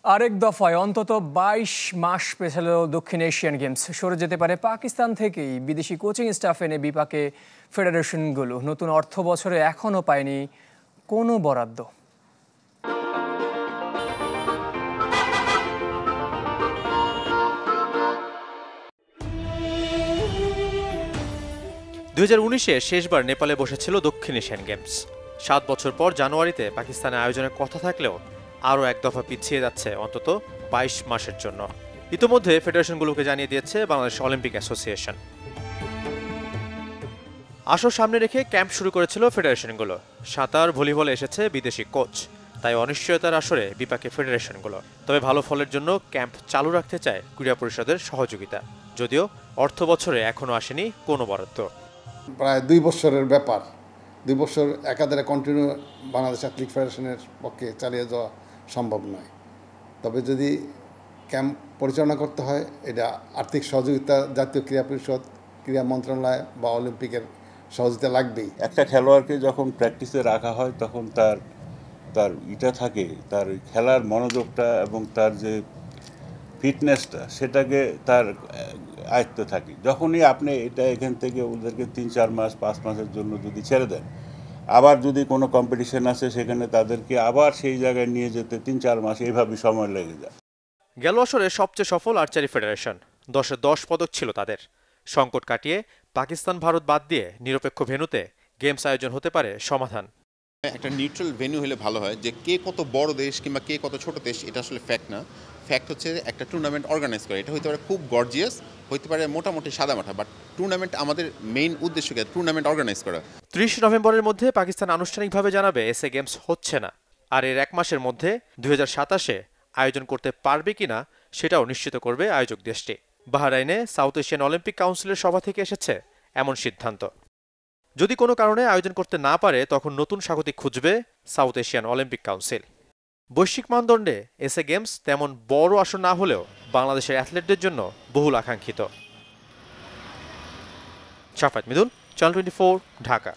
আরেক দফায় অন্তত ২২ মাস পেছাল দক্ষিণ এশিয়ান গেমস। সরে যেতে পারে পাকিস্তান থেকেই বিদেশি কোচিং স্টাফ এনে বিপাকে ফেডারেশনগুলো। নতুন অর্থ বছরে এখনও পায়নি কোনো বরাদ্দ। শেষবার নেপালে বসেছিল দক্ষিণ এশিয়ান গেমস। ৭ বছর পর জানুয়ারিতে পাকিস্তানে আয়োজনের কথা থাকলেও আরও এক দফা পিছিয়ে যাচ্ছে অন্তত ২২ মাসের জন্য। ইতোমধ্যে ফেডারেশনগুলোকে জানিয়ে দিয়েছে বাংলাদেশ অলিম্পিক অ্যাসোসিয়েশন। আসর সামনে রেখে ক্যাম্প শুরু করেছিল ফেডারেশনগুলো। সাঁতার, ভলিবলে এসেছে বিদেশি কোচ, তাই অনিশ্চয়তার আসরে বিপাকে ফেডারেশনগুলো। তবে ভালো ফলের জন্য ক্যাম্প চালু রাখতে চায় ক্রীড়া পরিষদের সহযোগিতা, যদিও অর্থ বছরে এখনও আসেনি কোনো বরাদ্দ। প্রায় ২ বছরের ব্যাপার, ২ বছর একাধারে কন্টিনিউ বাংলাদেশ অ্যাথলেটিক ফেডারেশনের পক্ষে চালিয়ে যাওয়া সম্ভব নয়। তবে যদি ক্যাম্প পরিচালনা করতে হয়, এটা আর্থিক সহযোগিতা জাতীয় ক্রীড়া পরিষদ, ক্রীড়া মন্ত্রণালয় বা অলিম্পিকের সহযোগিতা লাগবেই। একটা খেলোয়াড়কে যখন প্র্যাকটিসে রাখা হয় তখন তার থাকে, তার খেলার মনোযোগটা এবং তার যে ফিটনেসটা সেটাকে তার আয়ত্ত থাকে। যখনই আপনি এখান থেকে ওদেরকে ৩-৪ মাস ৫ মাসের জন্য যদি ছেড়ে দেন, আবার যদি কোনো কম্পিটিশন আসে সেখানে তাদেরকে আবার সেই জায়গায় নিয়ে যেতে ৩-৪ মাস এইভাবে সময় লেগে যায়। গেল আসরে সবচেয়ে সফল আর্চারি ফেডারেশন, 10-এ 10 পদক ছিল তাদের। সংকট কাটিয়ে পাকিস্তান, ভারত বাদ দিয়ে নিরপেক্ষ ভেন্যুতে গেমস আয়োজন হতে পারে সমাধান। একটা নিউট্রাল ভেন্যু হলে ভালো হয়, যে কে কত বড় দেশ কিংবা কে কত ছোট দেশ এটা আসলে ফ্যাক্ট না। ফ্যাক্ট হচ্ছে একটা টুর্নামেন্ট অর্গানাইজ করা। এটা হতে পারে খুব গর্জিয়াস, হতে পারে মোটামুটি সাদামাটা, বাট টুর্নামেন্ট আমাদের মেইন উদ্দেশ্য কি টুর্নামেন্ট অর্গানাইজ করা। 30 নভেম্বরের মধ্যে পাকিস্তান আনুষ্ঠানিকভাবে জানাবে এসএ গেমস হচ্ছে না, আর এর 1 মাসের মধ্যে 2027-এ আয়োজন করতে পারবে কিনা সেটাও নিশ্চিত করবে আয়োজক দেশটি। বাহরাইনে সাউথ এশিয়ান অলিম্পিক কাউন্সিলের সভা থেকে এসেছে এমন সিদ্ধান্ত। যদি কোনো কারণে আয়োজন করতে না পারে তখন নতুন স্বাগতিক খুঁজবে সাউথ এশিয়ান অলিম্পিক কাউন্সিল। বৈশ্বিক মানদণ্ডে এসএ গেমস তেমন বড় আসর না হলেও বাংলাদেশের অ্যাথলেটদের জন্য বহুল আকাঙ্ক্ষিত। শাফাত মিদুন, চ্যানেল 24, ঢাকা।